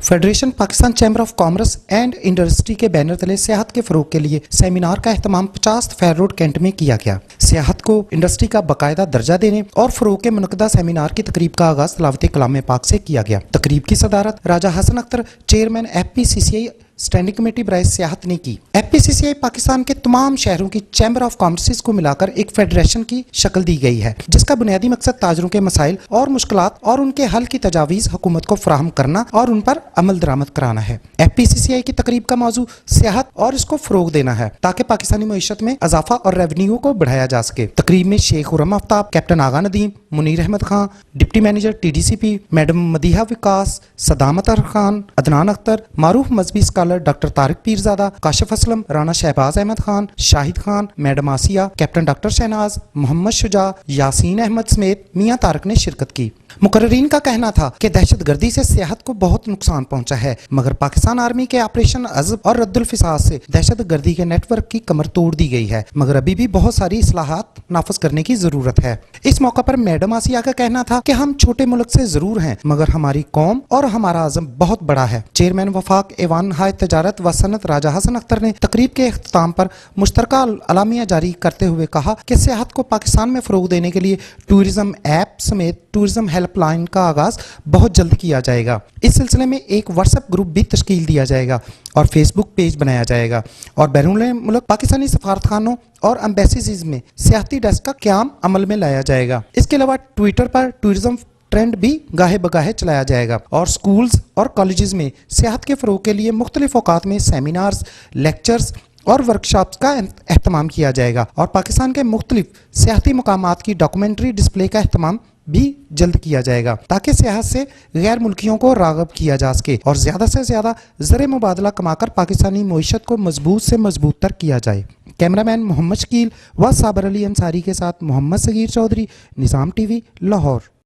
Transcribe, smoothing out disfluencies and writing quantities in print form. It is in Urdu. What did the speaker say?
Federation Pakistan chamber of commerce and industry کے بینر تلے سیاحت کے فروغ کے لیے سیمینار کا اہتمام 50 فیر روڈ کینٹ میں کیا گیا۔ سیاحت کو انڈسٹری کا باقاعدہ درجہ دینے اور فروغ کے منعقدہ سیمینار کی تقریب کا آغاز تلاوت کلام پاک سے کیا گیا۔ تقریب کی صدارت Raja Hassan Akhtar chairman FPCCI standing committee برائے سیاحت نے کی۔ FPCCI پاکستان کے تمام شہروں کی چیمبر آف کامرس کو ملا کر ایک فیڈریشن کی شکل دی گئی ہے، جس کا بنیادی مقصد تاجروں کے مسائل اور مشکلات اور ان کے حل کی تجاویز حکومت کو فراہم کرنا اور ان پر عمل درآمد کرانا ہے۔ FPCCI کی تقریب کا موضوع سیاحت اور اس کو فروغ دینا ہے تاکہ پاکستانی معیشت میں اضافہ اور ریونیو کو بڑھایا جا سکے۔ تقریب میں Sheikh Khurram Aftab, captain Agha Nadeem, Munir Ahmed Khan, deputy manager TDCP، madam Madiha Vikas, Sadarat Khan, Adnan Akhtar, معروف مذہبی scholar doctor Tariq Pirzada, Kashif Aslam, Rana Shahbaz Ahmed Khan, Shahid Khan, madam Asia, captain doctor Shahnaz, Muhammad Shuja, Yasin Ahmed سمیت میاں طارق نے شرکت کی۔ مقررین کا کہنا تھا کہ دہشت گردی سے سیاحت کو بہت نقصان پہنچا ہے، مگر پاکستان آرمی کے آپریشن عزب اور رد الفساد سے دہشت گردی کے نیٹ ورک کی کمر توڑ دی گئی ہے، مگر ابھی بھی بہت ساری اصلاحات نافذ کرنے کی ضرورت ہے۔ اس موقع پر میڈم آسیہ کا کہنا تھا کہ ہم چھوٹے ملک سے ضرور ہیں، مگر ہماری قوم اور ہمارا عزم بہت بڑا ہے۔ چیئرمین وفاق ایوان ہائے تجارت و صنعت راجہ حسن اختر نے تقریب کے اختتام پر مشترکہ اعلامیہ جاری کرتے ہوئے کہا کہ سیاحت کو پاکستان میں فروغ دینے کے لیے ٹورازم ایپ سمیت ٹورازم ہیلپ لائن کا آغاز بہت جلد کیا جائے گا۔ اس سلسلے میں ایک واٹس ایپ گروپ بھی تشکیل دیا جائے گا اور فیس بک پیج بنایا جائے گا، اور بیرون ملک پاکستانی سفارتخانوں اور ایمبیسیز میں سیاحتی ڈیسک کا قیام عمل میں لایا جائے گا۔ اس کے علاوہ ٹویٹر پر ٹورازم ٹرینڈ بھی گاہے بگاہے چلایا جائے گا، اور سکولز اور کالجز میں سیاحت کے فروغ کے لیے مختلف اوقات میں سیمینارز، لیکچرز اور ورکشاپس کا اہتمام کیا جائے گا، اور پاکستان کے مختلف سیاحتی مقامات کی ڈاکومنٹری ڈسپلے کا اہتمام بھی جلد کیا جائے گا تاکہ سیاحت سے غیر ملکیوں کو راغب کیا جا سکے اور زیادہ سے زیادہ زر مبادلہ کما کر پاکستانی معیشت کو مضبوط سے مضبوط تر کیا جائے۔ کیمرامین محمد شکیل و صابر علی انصاری کے ساتھ محمد صغیر چودھری، نظام TV، لاہور۔